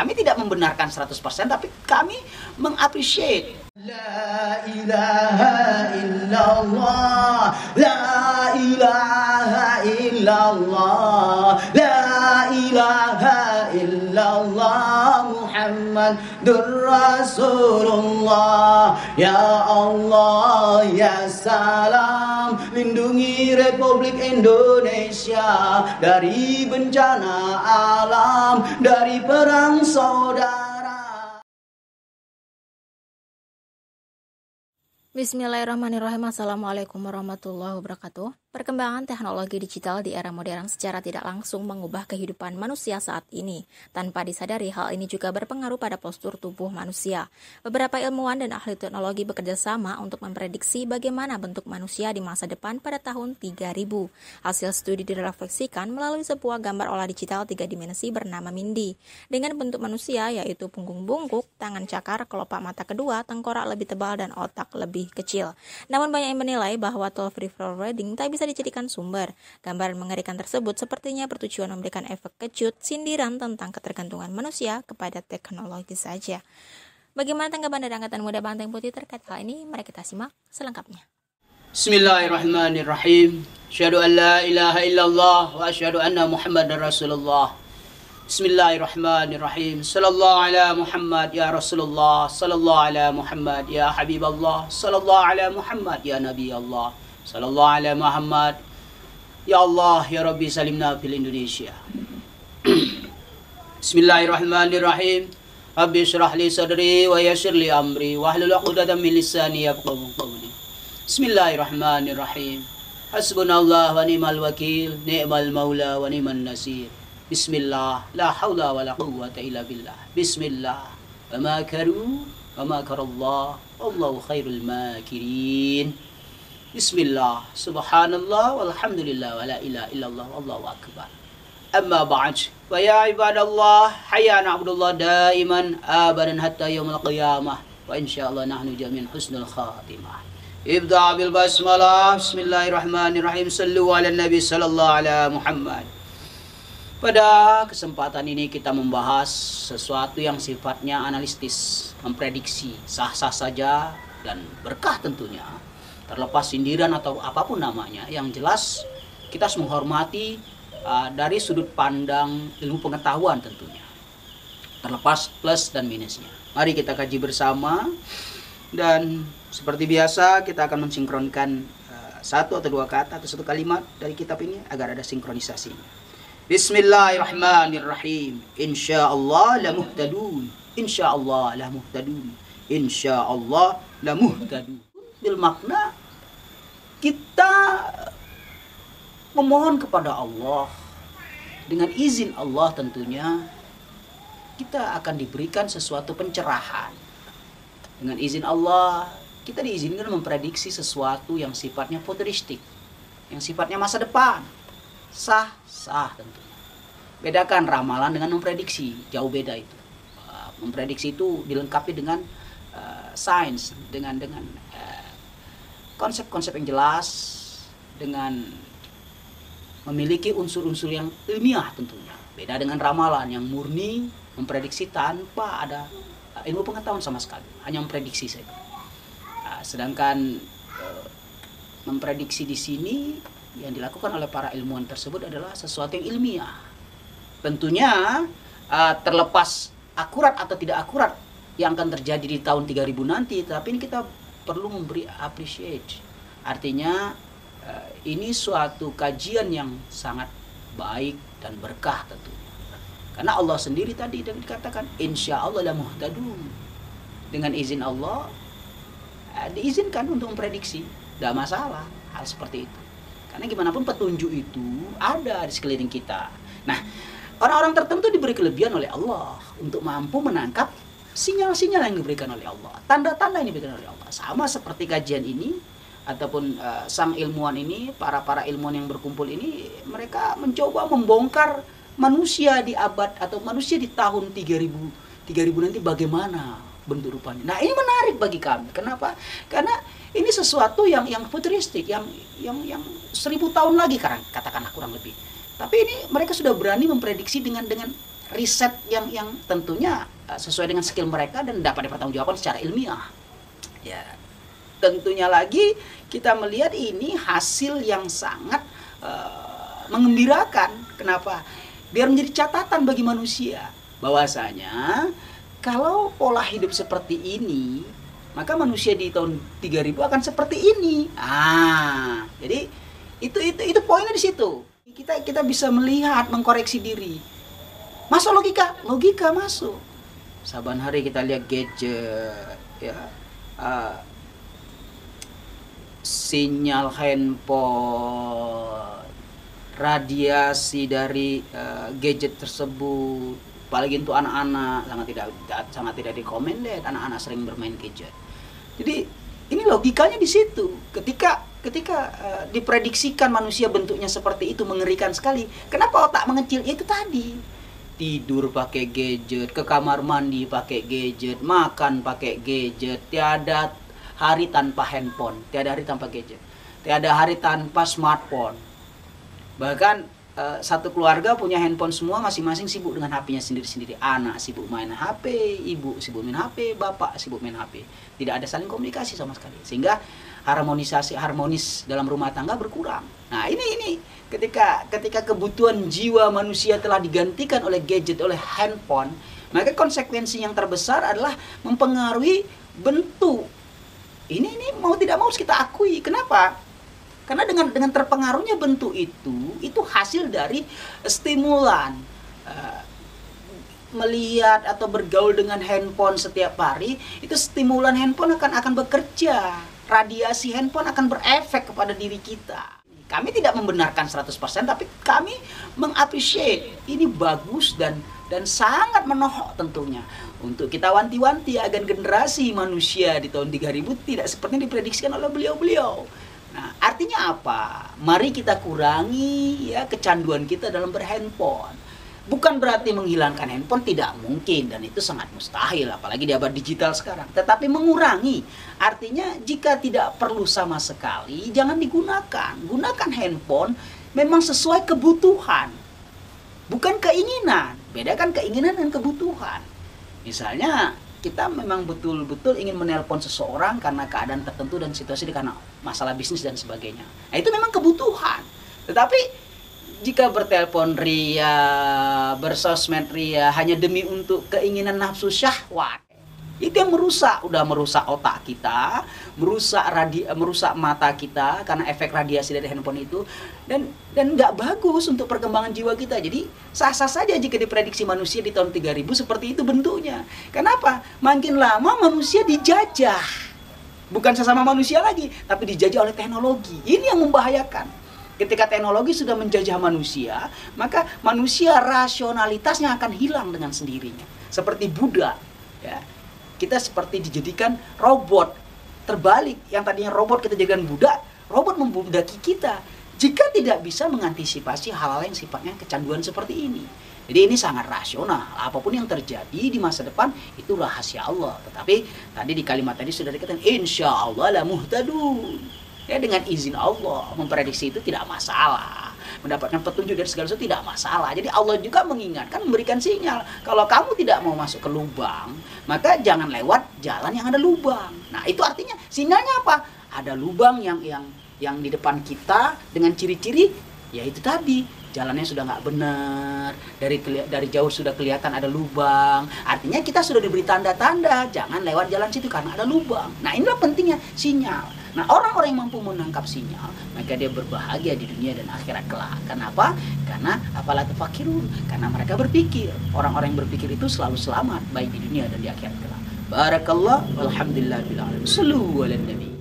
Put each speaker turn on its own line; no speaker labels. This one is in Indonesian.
Kami tidak membenarkan 100%, tapi kami mengapresiasi. La ilaha illallah, la ilaha illallah, la ilaha illallah, Muhammadur Rasulullah. Ya Allah, ya salam, lindungi Republik Indonesia dari bencana alam, dari perang saudara.
Bismillahirrahmanirrahim. Assalamualaikum warahmatullahi wabarakatuh. Perkembangan teknologi digital di era modern secara tidak langsung mengubah kehidupan manusia saat ini. Tanpa disadari, hal ini juga berpengaruh pada postur tubuh manusia. Beberapa ilmuwan dan ahli teknologi bekerja sama untuk memprediksi bagaimana bentuk manusia di masa depan pada tahun 3000. Hasil studi direfleksikan melalui sebuah gambar olah digital 3 dimensi bernama Mindy. Dengan bentuk manusia yaitu punggung bungkuk, tangan cakar, kelopak mata kedua, tengkorak lebih tebal, dan otak lebih kecil. Namun banyak yang menilai bahwa tool free forwarding tak bisa dijadikan sumber. Gambaran mengerikan tersebut sepertinya bertujuan memberikan efek kejut, sindiran tentang ketergantungan manusia kepada teknologi saja. Bagaimana tanggapan dari Angkatan Muda Banteng Putih terkait hal ini? Mari kita simak selengkapnya.
Bismillahirrahmanirrahim. Asyhadu an la ilaha illallah wa asyhadu anna Muhammadar Rasulullah. Bismillahirrahmanirrahim. Sallallahu ala Muhammad ya Rasulullah, sallallahu ala Muhammad ya Habiballah, sallallahu ala Muhammad ya Nabi Allah, sallallahu ala Muhammad ya Allah ya Rabbi salimna fil Indonesia. Bismillahirrahmanirrahim. Rabbi syrah li sadri wa yassir li amri wahlul 'uqdatam min lisani yafqahu qawli. Bismillahirrahmanirrahim. Hasbunallah wa ni'mal wakil, ni'mal maula wa ni'man nasir. Bismillah, la haula wa la quwwata illa billah. Bismillah, wa makaru wa makarallah, wallahu khairul makirin. Bismillah, subhanallah, walhamdulillah, wa la ilaha illallah, wallahu akbar. Amma ba'd, wa ya ibadallah, hayya na'budullah daiman abadan hatta yaumil qiyamah, wa insyaallah nahnu jami'an husnul khatimah. Ibda' bil basmalah, bismillahirrahmanirrahim, sallu ala nabi sallallahu ala Muhammad. Pada kesempatan ini kita membahas sesuatu yang sifatnya analitis, memprediksi, sah-sah saja dan berkah tentunya. Terlepas sindiran atau apapun namanya, yang jelas kita harus menghormati dari sudut pandang ilmu pengetahuan tentunya. Terlepas plus dan minusnya. Mari kita kaji bersama, dan seperti biasa kita akan mensinkronkan satu atau dua kata atau satu kalimat dari kitab ini agar ada sinkronisasinya. Bismillahirrahmanirrahim. Insyaallah la muhtadun. Insyaallah la muhtadun. Insyaallah la muhtadun. Bil makna kita memohon kepada Allah, dengan izin Allah tentunya kita akan diberikan sesuatu pencerahan. Dengan izin Allah kita diizinkan memprediksi sesuatu yang sifatnya futuristik, yang sifatnya masa depan. Sah tentunya. Bedakan ramalan dengan memprediksi, jauh beda itu. Memprediksi itu dilengkapi dengan sains, dengan konsep-konsep yang jelas, dengan memiliki unsur-unsur yang ilmiah tentunya. Beda dengan ramalan yang murni memprediksi tanpa ada ilmu pengetahuan sama sekali, hanya memprediksi saja. Sedangkan memprediksi di sini yang dilakukan oleh para ilmuwan tersebut adalah sesuatu yang ilmiah. Tentunya terlepas akurat atau tidak akurat yang akan terjadi di tahun 3000 nanti, tapi ini kita perlu memberi appreciate. Artinya ini suatu kajian yang sangat baik dan berkah tentunya. Karena Allah sendiri tadi dikatakan insyaallah la muhtadun. Dengan izin Allah diizinkan untuk memprediksi, tidak masalah hal seperti itu. Karena gimana pun petunjuk itu ada di sekeliling kita. Nah, orang-orang tertentu diberi kelebihan oleh Allah untuk mampu menangkap sinyal-sinyal yang diberikan oleh Allah, tanda-tanda yang diberikan oleh Allah. Sama seperti kajian ini ataupun sang ilmuwan ini, para ilmuwan yang berkumpul ini, mereka mencoba membongkar manusia di abad atau manusia di tahun 3000 nanti bagaimana bentuk rupanya. Nah, ini menarik bagi kami. Kenapa? Karena ini sesuatu yang futuristik, yang 1000 tahun lagi katakanlah kurang lebih. Tapi ini mereka sudah berani memprediksi dengan riset yang tentunya sesuai dengan skill mereka dan dapat dipertanggungjawabkan secara ilmiah. Ya, tentunya lagi kita melihat ini hasil yang sangat mengembirakan. Kenapa? Biar menjadi catatan bagi manusia bahwasanya kalau pola hidup seperti ini, maka manusia di tahun 3000 akan seperti ini. Jadi itu poinnya di situ. Kita bisa melihat, mengkoreksi diri. Masuk logika masuk. Saban hari kita lihat gadget, ya, sinyal handphone, radiasi dari gadget tersebut, apalagi untuk anak-anak sangat tidak recommended anak-anak sering bermain gadget. Jadi ini logikanya di situ. Ketika diprediksikan manusia bentuknya seperti itu, mengerikan sekali. Kenapa otak mengecil? Itu tadi. Tidur pakai gadget, ke kamar mandi pakai gadget, makan pakai gadget. Tiada hari tanpa handphone, tiada hari tanpa gadget, tiada hari tanpa smartphone. Bahkan satu keluarga punya handphone semua, masing-masing sibuk dengan HP-nya sendiri-sendiri. Anak sibuk main HP, ibu sibuk main HP, bapak sibuk main HP. Tidak ada saling komunikasi sama sekali. Sehingga harmonis dalam rumah tangga berkurang. Nah, ini ketika kebutuhan jiwa manusia telah digantikan oleh gadget, oleh handphone, maka konsekuensi yang terbesar adalah mempengaruhi bentuk. Ini mau tidak mau harus kita akui. Kenapa? Karena dengan terpengaruhnya bentuk itu hasil dari stimulan. Melihat atau bergaul dengan handphone setiap hari, itu stimulan handphone akan bekerja. Radiasi handphone akan berefek kepada diri kita. Kami tidak membenarkan 100%, tapi kami mengapresiasi. Ini bagus dan sangat menohok tentunya. Untuk kita wanti-wanti agar generasi manusia di tahun 3000 tidak seperti yang diprediksikan oleh beliau-beliau. Nah, artinya apa? Mari kita kurangi ya kecanduan kita dalam berhandphone. Bukan berarti menghilangkan handphone, tidak mungkin, dan itu sangat mustahil, apalagi di abad digital sekarang. Tetapi mengurangi, artinya jika tidak perlu sama sekali, jangan digunakan. Gunakan handphone memang sesuai kebutuhan, bukan keinginan. Bedakan keinginan dan kebutuhan. Misalnya kita memang betul-betul ingin menelpon seseorang karena keadaan tertentu dan situasi karena masalah bisnis dan sebagainya. Nah, itu memang kebutuhan. Tetapi jika bertelepon ria, bersosmed ria hanya demi untuk keinginan nafsu syahwat, itu yang merusak otak kita, merusak mata kita karena efek radiasi dari handphone itu, dan nggak bagus untuk perkembangan jiwa kita. Jadi sah-sah saja jika diprediksi manusia di tahun 3000 seperti itu bentuknya. Kenapa? Makin lama manusia dijajah, bukan sesama manusia lagi, tapi dijajah oleh teknologi. Ini yang membahayakan. Ketika teknologi sudah menjajah manusia, maka manusia rasionalitasnya akan hilang dengan sendirinya. Seperti budak, ya. Kita seperti dijadikan robot. Terbalik, yang tadinya robot kita jadikan budak, robot membudaki kita. Jika tidak bisa mengantisipasi hal-hal yang sifatnya kecanduan seperti ini. Jadi ini sangat rasional. Apapun yang terjadi di masa depan itu rahasia Allah. Tetapi tadi di kalimat tadi sudah dikatakan insya Allah la muhtadun. Ya, dengan izin Allah, memprediksi itu tidak masalah. Mendapatkan petunjuk dari segala sesuatu tidak masalah. Jadi Allah juga mengingatkan, memberikan sinyal. Kalau kamu tidak mau masuk ke lubang, maka jangan lewat jalan yang ada lubang. Nah, itu artinya sinyalnya apa? Ada lubang yang di depan kita dengan ciri-ciri, ya itu tadi. Jalannya sudah nggak benar, dari jauh sudah kelihatan ada lubang. Artinya kita sudah diberi tanda-tanda, jangan lewat jalan situ karena ada lubang. Nah, inilah pentingnya sinyal. Nah, orang-orang yang mampu menangkap sinyal, maka dia berbahagia di dunia dan akhirat kelak. Kenapa? Karena apalah tafakirun, karena mereka berpikir. Orang-orang yang berpikir itu selalu selamat, baik di dunia dan di akhirat kelak. Barakallah, walhamdulillah, sallu ala nabi.